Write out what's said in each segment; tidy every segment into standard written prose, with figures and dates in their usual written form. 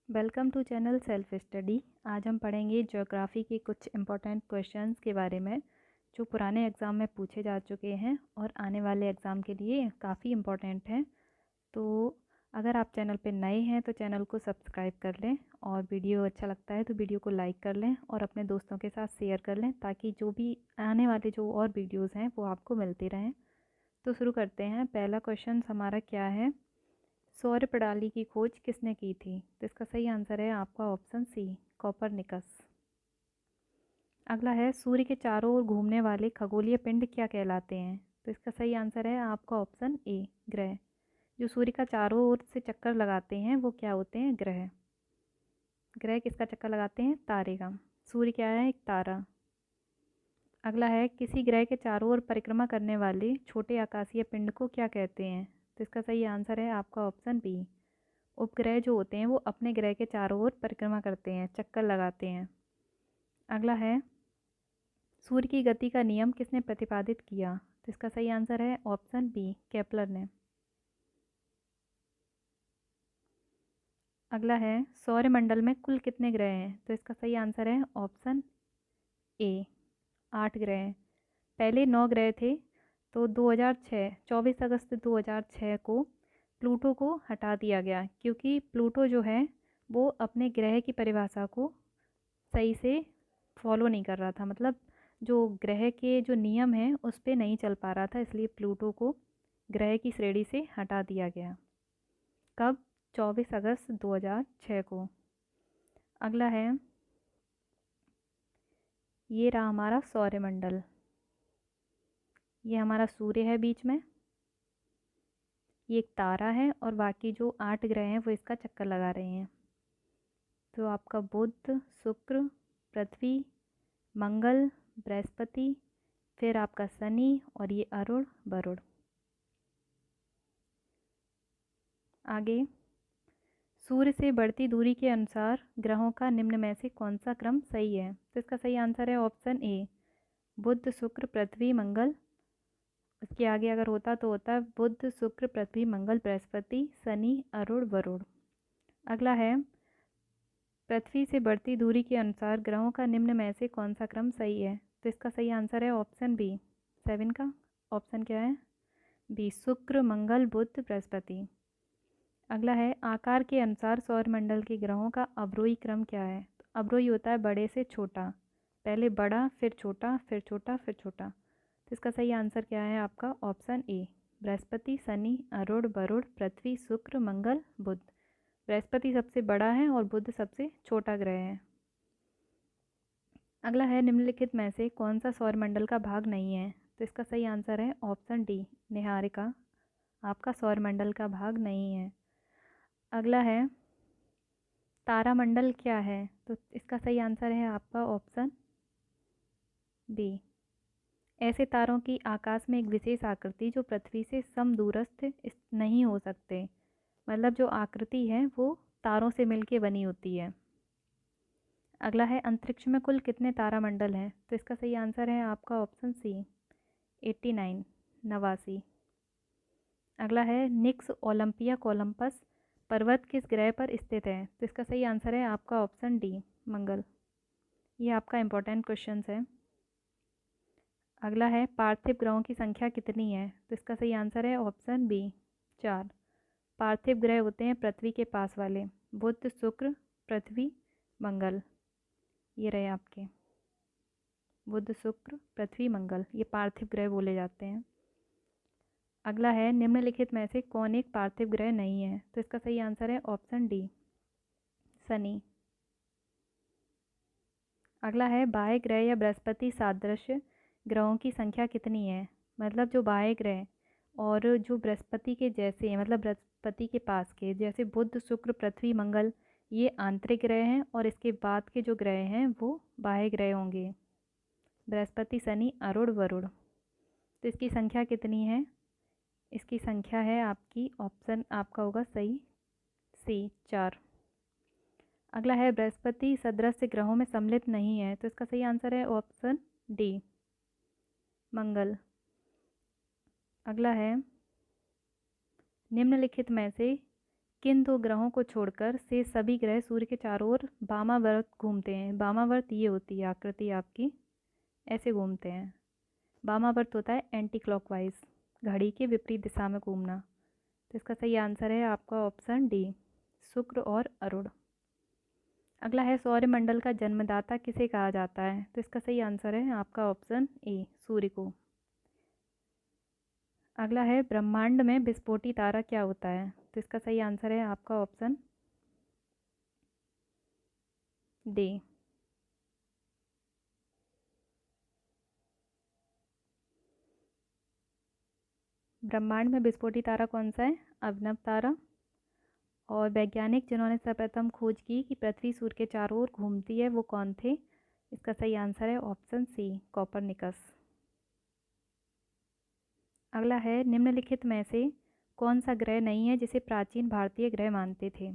Welcome to channel self study. आज हम पढ़ेंगे ज्योग्राफी के कुछ इम्पोर्टेंट क्वेश्चंस के बारे में जो पुराने एग्ज़ाम में पूछे जा चुके हैं और आने वाले एग्ज़ाम के लिए काफ़ी इम्पोर्टेंट हैं। तो अगर आप चैनल पे नए हैं तो चैनल को सब्सक्राइब कर लें और वीडियो अच्छा लगता है तो वीडियो को लाइक कर लें और अपने दोस्तों के साथ शेयर कर लें ताकि जो भी आने वाले जो और वीडियोज़ हैं वो आपको मिलते रहें। तो शुरू करते हैं। पहला क्वेश्चन हमारा क्या है, सौर प्रणाली की खोज किसने की थी? तो इसका सही आंसर है आपका ऑप्शन सी, कोपरनिकस। अगला है, सूर्य के चारों ओर घूमने वाले खगोलीय पिंड क्या कहलाते हैं? तो इसका सही आंसर है आपका ऑप्शन ए, ग्रह। जो सूर्य का चारों ओर से चक्कर लगाते हैं वो क्या होते हैं? ग्रह। ग्रह किसका चक्कर लगाते हैं? तारे का। सूर्य क्या है? एक तारा। अगला है, किसी ग्रह के चारों ओर परिक्रमा करने वाले छोटे आकाशीय पिंड को क्या कहते हैं? तो इसका सही आंसर है आपका ऑप्शन बी, उपग्रह जो होते हैं वो अपने ग्रह के चारों ओर परिक्रमा करते हैं, चक्कर लगाते हैं। अगला है, सूर्य की गति का नियम किसने प्रतिपादित किया? तो इसका सही आंसर है ऑप्शन बी, केपलर ने। अगला है, सौरमंडल में कुल कितने ग्रह हैं? तो इसका सही आंसर है ऑप्शन ए, 8 ग्रह हैं। पहले 9 ग्रह थे, तो 2006 24 अगस्त 2006 को प्लूटो को हटा दिया गया क्योंकि प्लूटो जो है वो अपने ग्रह की परिभाषा को सही से फॉलो नहीं कर रहा था, मतलब जो ग्रह के जो नियम हैं उस पर नहीं चल पा रहा था, इसलिए प्लूटो को ग्रह की श्रेणी से हटा दिया गया। कब? 24 अगस्त 2006 को। अगला है, ये रहा हमारा सौरमंडल। ये हमारा सूर्य है बीच में, ये एक तारा है और बाकी जो 8 ग्रह हैं वो इसका चक्कर लगा रहे हैं। तो आपका बुध, शुक्र, पृथ्वी, मंगल, बृहस्पति, फिर आपका शनि और ये अरुण, वरुण। आगे, सूर्य से बढ़ती दूरी के अनुसार ग्रहों का निम्न में से कौन सा क्रम सही है? तो इसका सही आंसर है ऑप्शन ए, बुध, शुक्र, पृथ्वी, मंगल। इसके आगे अगर होता तो होता बुध, शुक्र, पृथ्वी, मंगल, बृहस्पति, शनि, अरुण, वरुण। अगला है, पृथ्वी से बढ़ती दूरी के अनुसार ग्रहों का निम्न में से कौन सा क्रम सही है? तो इसका सही आंसर है ऑप्शन बी, 7 का ऑप्शन क्या है? बी, शुक्र, मंगल, बुध, बृहस्पति। अगला है, आकार के अनुसार सौरमंडल के ग्रहों का अवरोही क्रम क्या है? तो अवरोही होता है बड़े से छोटा, पहले बड़ा फिर छोटा फिर छोटा फिर छोटा। तो इसका सही आंसर क्या है आपका ऑप्शन ए, बृहस्पति, शनि, अरुण, वरुण, पृथ्वी, शुक्र, मंगल, बुध। बृहस्पति सबसे बड़ा है और बुध सबसे छोटा ग्रह है। अगला है, निम्नलिखित में से कौन सा सौरमंडल का भाग नहीं है? तो इसका सही आंसर है ऑप्शन डी, निहारिका आपका सौरमंडल का भाग नहीं है। अगला है, तारामंडल क्या है? तो इसका सही आंसर है आपका ऑप्शन बी, ऐसे तारों की आकाश में एक विशेष आकृति जो पृथ्वी से समदूरस्थ नहीं हो सकते, मतलब जो आकृति है वो तारों से मिलके बनी होती है। अगला है, अंतरिक्ष में कुल कितने तारामंडल हैं? तो इसका सही आंसर है आपका ऑप्शन सी, 89, 89। अगला है, निक्स ओलंपिया कोलंपस पर्वत किस ग्रह पर स्थित है? तो इसका सही आंसर है आपका ऑप्शन डी, मंगल। ये आपका इम्पोर्टेंट क्वेश्चन है। अगला है, पार्थिव ग्रहों की संख्या कितनी है? तो इसका सही आंसर है ऑप्शन बी, 4। पार्थिव ग्रह होते हैं पृथ्वी के पास वाले, बुध, शुक्र, पृथ्वी, मंगल। ये रहे आपके बुध, शुक्र, पृथ्वी, मंगल, ये पार्थिव ग्रह बोले जाते हैं। अगला है, निम्नलिखित में से कौन एक पार्थिव ग्रह नहीं है? तो इसका सही आंसर है ऑप्शन डी, शनि। अगला है, बाह्य ग्रह या बृहस्पति सादृश्य ग्रहों की संख्या कितनी है? मतलब जो बाह्य ग्रह और जो बृहस्पति के जैसे हैं, मतलब बृहस्पति के पास के जैसे बुध, शुक्र, पृथ्वी, मंगल, ये आंतरिक ग्रह हैं और इसके बाद के जो ग्रह हैं वो बाह्य ग्रह होंगे, बृहस्पति, शनि, अरुण, वरुण। तो इसकी संख्या कितनी है? इसकी संख्या है आपकी, ऑप्शन आपका होगा सही सी, 4। अगला है, बृहस्पति सदृश ग्रहों में सम्मिलित नहीं है, तो इसका सही आंसर है ऑप्शन डी, मंगल। अगला है, निम्नलिखित में से किन दो ग्रहों को छोड़कर से सभी ग्रह सूर्य के चारों ओर वामावर्त घूमते हैं? वामावर्त ये होती है आकृति आपकी, ऐसे घूमते हैं। वामावर्त होता है एंटी क्लॉकवाइज, घड़ी के विपरीत दिशा में घूमना। तो इसका सही आंसर है आपका ऑप्शन डी, शुक्र और अरुण। अगला है सौरमंडल का जन्मदाता किसे कहा जाता है? तो इसका सही आंसर है आपका ऑप्शन ए, सूर्य को। अगला है ब्रह्मांड में विस्फोटी तारा क्या होता है? तो इसका सही आंसर है आपका ऑप्शन डी। ब्रह्मांड में विस्फोटी तारा कौन सा है? अवनव तारा। और वैज्ञानिक जिन्होंने सर्वप्रथम खोज की कि पृथ्वी सूर्य के चारों ओर घूमती है वो कौन थे? इसका सही आंसर है ऑप्शन सी, कोपरनिकस। अगला है निम्नलिखित में से कौन सा ग्रह नहीं है जिसे प्राचीन भारतीय ग्रह मानते थे?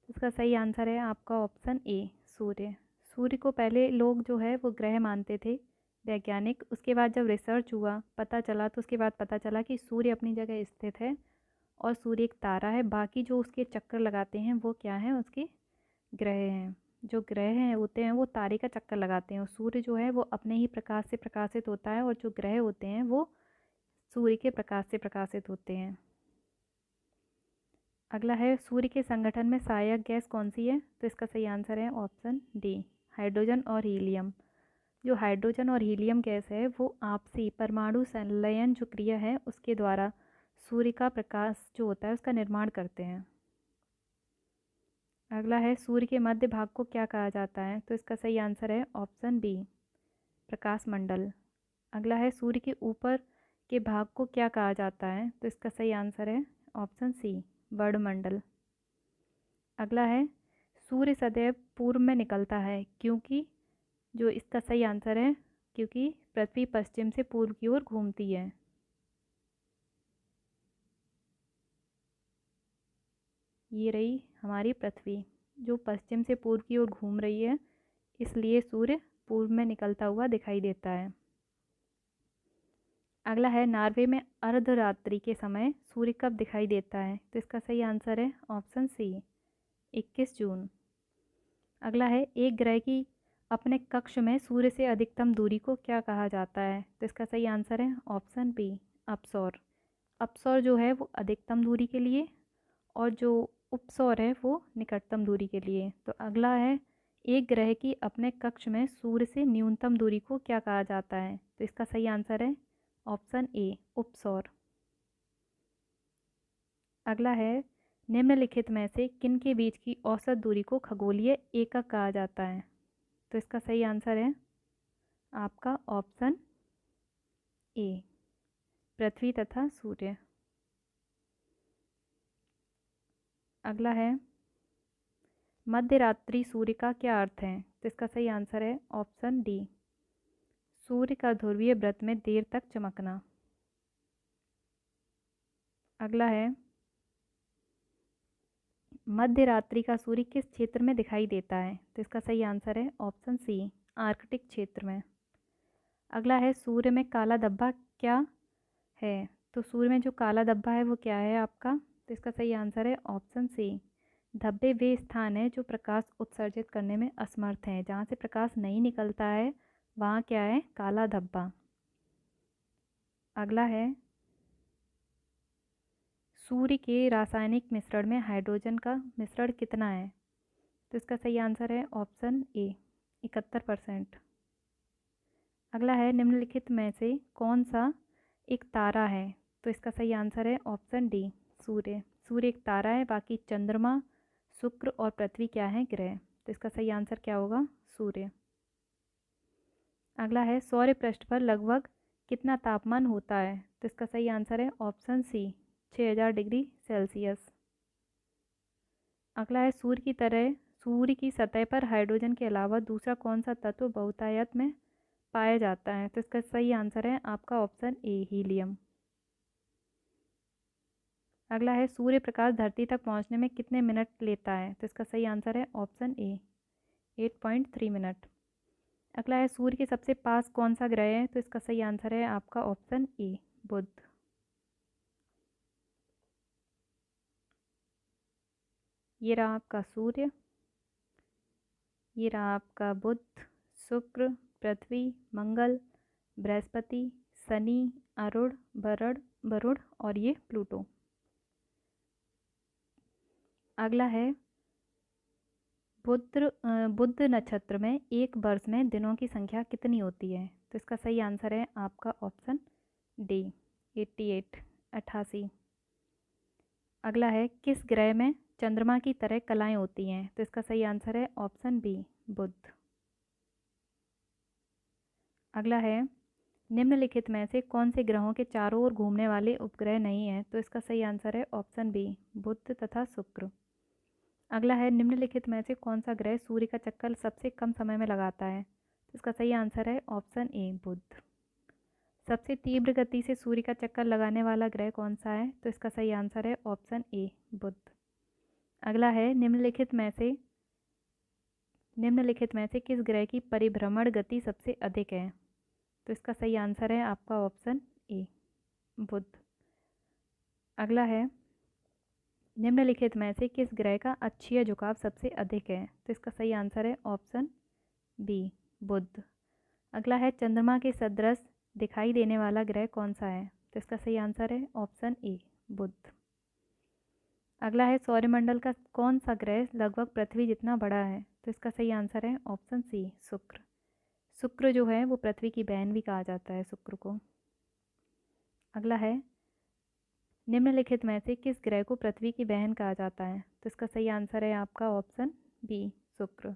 इसका सही आंसर है आपका ऑप्शन ए, सूर्य। सूर्य को पहले लोग जो है वो ग्रह मानते थे वैज्ञानिक, उसके बाद जब रिसर्च हुआ पता चला तो उसके बाद पता चला कि सूर्य अपनी जगह स्थित है और सूर्य एक तारा है, बाकी जो उसके चक्कर लगाते हैं वो क्या हैं? उसके ग्रह हैं। जो ग्रह हैं होते हैं वो तारे का चक्कर लगाते हैं और सूर्य जो है वो अपने ही प्रकाश से प्रकाशित होता है और जो ग्रह होते हैं वो सूर्य के प्रकाश से प्रकाशित होते हैं। अगला है सूर्य के संगठन में सहायक गैस कौन सी है? तो इसका सही आंसर है ऑप्शन डी, हाइड्रोजन और हीलियम। जो हाइड्रोजन और हीलियम गैस है वो आपसी परमाणु संलयन जो क्रिया है उसके द्वारा सूर्य का प्रकाश जो होता है उसका निर्माण करते हैं। अगला है सूर्य के मध्य भाग को क्या कहा जाता है? तो इसका सही आंसर है ऑप्शन बी, प्रकाश मंडल। अगला है सूर्य के ऊपर के भाग को क्या कहा जाता है? तो इसका सही आंसर है ऑप्शन सी, वर्णमंडल। अगला है सूर्य सदैव पूर्व में निकलता है क्योंकि, जो इसका सही आंसर है क्योंकि पृथ्वी पश्चिम से पूर्व की ओर घूमती है। ये रही हमारी पृथ्वी जो पश्चिम से पूर्व की ओर घूम रही है, इसलिए सूर्य पूर्व में निकलता हुआ दिखाई देता है। अगला है नॉर्वे में अर्धरात्रि के समय सूर्य कब दिखाई देता है? तो इसका सही आंसर है ऑप्शन सी, 21 जून। अगला है एक ग्रह की अपने कक्ष में सूर्य से अधिकतम दूरी को क्या कहा जाता है? तो इसका सही आंसर है ऑप्शन बी, अपसौर। अपसौर जो है वो अधिकतम दूरी के लिए और जो उपसौर है वो निकटतम दूरी के लिए। तो अगला है एक ग्रह की अपने कक्ष में सूर्य से न्यूनतम दूरी को क्या कहा जाता है? तो इसका सही आंसर है ऑप्शन ए, उपसौर। अगला है निम्नलिखित में से किन के बीच की औसत दूरी को खगोलीय एकक कहा जाता है? तो इसका सही आंसर है आपका ऑप्शन ए, पृथ्वी तथा सूर्य। अगला है मध्य रात्रि सूर्य का क्या अर्थ है? तो इसका सही आंसर है ऑप्शन डी, सूर्य का ध्रुवीय व्रत में देर तक चमकना। अगला है मध्य रात्रि का सूर्य किस क्षेत्र में दिखाई देता है? तो इसका सही आंसर है ऑप्शन सी, आर्कटिक क्षेत्र में। अगला है सूर्य में काला धब्बा क्या है? तो सूर्य में जो काला धब्बा है वो क्या है आपका? तो इसका सही आंसर है ऑप्शन सी, धब्बे वे स्थान है जो प्रकाश उत्सर्जित करने में असमर्थ हैं। जहाँ से प्रकाश नहीं निकलता है वहाँ क्या है? काला धब्बा। अगला है सूर्य के रासायनिक मिश्रण में हाइड्रोजन का मिश्रण कितना है? तो इसका सही आंसर है ऑप्शन ए, 71%। अगला है निम्नलिखित में से कौन सा एक तारा है? तो इसका सही आंसर है ऑप्शन डी, सूर्य। सूर्य एक तारा है, बाकी चंद्रमा, शुक्र और पृथ्वी क्या है? ग्रह। तो इसका सही आंसर क्या होगा? सूर्य। अगला है सौर पृष्ठ पर लगभग कितना तापमान होता है? तो इसका सही आंसर है ऑप्शन सी, 6000 डिग्री सेल्सियस। अगला है सूर्य की सतह पर हाइड्रोजन के अलावा दूसरा कौन सा तत्व बहुतायत में पाया जाता है? तो इसका सही आंसर है आपका ऑप्शन ए, हीलियम। अगला है सूर्य प्रकाश धरती तक पहुंचने में कितने मिनट लेता है? तो इसका सही आंसर है ऑप्शन ए, 8.3 मिनट। अगला है सूर्य के सबसे पास कौन सा ग्रह है? तो इसका सही आंसर है आपका ऑप्शन ए, बुध। ये रहा आपका सूर्य, ये रहा आपका बुध, शुक्र, पृथ्वी, मंगल, बृहस्पति, शनि, अरुण, वरुण और ये प्लूटो। अगला है बुध नक्षत्र में एक वर्ष में दिनों की संख्या कितनी होती है? तो इसका सही आंसर है आपका ऑप्शन डी 88 88। अगला है किस ग्रह में चंद्रमा की तरह कलाएं होती हैं? तो इसका सही आंसर है ऑप्शन बी बुध। अगला है निम्नलिखित में से कौन से ग्रहों के चारों ओर घूमने वाले उपग्रह नहीं हैं? तो इसका सही आंसर है ऑप्शन बी बुध तथा शुक्र। अगला है निम्नलिखित में से कौन सा ग्रह सूर्य का चक्कर सबसे कम समय में लगाता है? तो इसका सही आंसर है ऑप्शन ए बुध। सबसे तीव्र गति से सूर्य का चक्कर लगाने वाला ग्रह कौन सा है? तो इसका सही आंसर है ऑप्शन ए बुध। अगला है निम्नलिखित में से किस ग्रह की परिभ्रमण गति सबसे अधिक है? तो इसका सही आंसर है आपका ऑप्शन ए बुध। अगला है निम्नलिखित में से किस ग्रह का अक्षीय झुकाव सबसे अधिक है? तो इसका सही आंसर है ऑप्शन बी बुध। अगला है चंद्रमा के सदृश दिखाई देने वाला ग्रह कौन सा है? तो इसका सही आंसर है ऑप्शन ए बुध। अगला है सौरमंडल का कौन सा ग्रह लगभग पृथ्वी जितना बड़ा है? तो इसका सही आंसर है ऑप्शन सी शुक्र। शुक्र जो है वो पृथ्वी की बहन भी कहा जाता है शुक्र को। अगला है निम्नलिखित में से किस ग्रह को पृथ्वी की बहन कहा जाता है? तो इसका सही आंसर है आपका ऑप्शन बी शुक्र।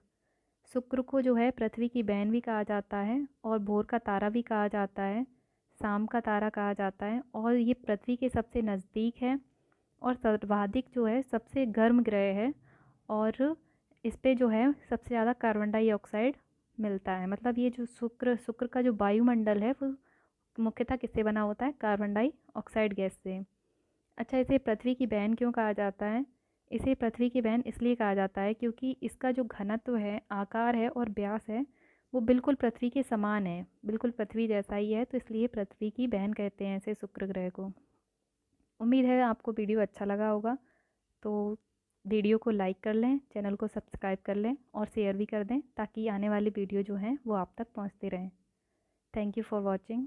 शुक्र को जो है पृथ्वी की बहन भी कहा जाता है और भोर का तारा भी कहा जाता है, शाम का तारा कहा जाता है और ये पृथ्वी के सबसे नज़दीक है और सर्वाधिक जो है सबसे गर्म ग्रह है और इस पे जो है सबसे ज़्यादा कार्बन डाइऑक्साइड मिलता है। मतलब ये जो शुक्र का जो वायुमंडल है वो मुख्यतः किससे बना होता है? कार्बन डाइऑक्साइड गैस से। अच्छा, इसे पृथ्वी की बहन क्यों कहा जाता है? इसे पृथ्वी की बहन इसलिए कहा जाता है क्योंकि इसका जो घनत्व है, आकार है और व्यास है वो बिल्कुल पृथ्वी के समान है, बिल्कुल पृथ्वी जैसा ही है, तो इसलिए पृथ्वी की बहन कहते हैं इसे शुक्र ग्रह को। उम्मीद है आपको वीडियो अच्छा लगा होगा, तो वीडियो को लाइक कर लें, चैनल को सब्सक्राइब कर लें और शेयर भी कर दें ताकि आने वाली वीडियो जो हैं वो आप तक पहुंचते रहें। Thank you for watching.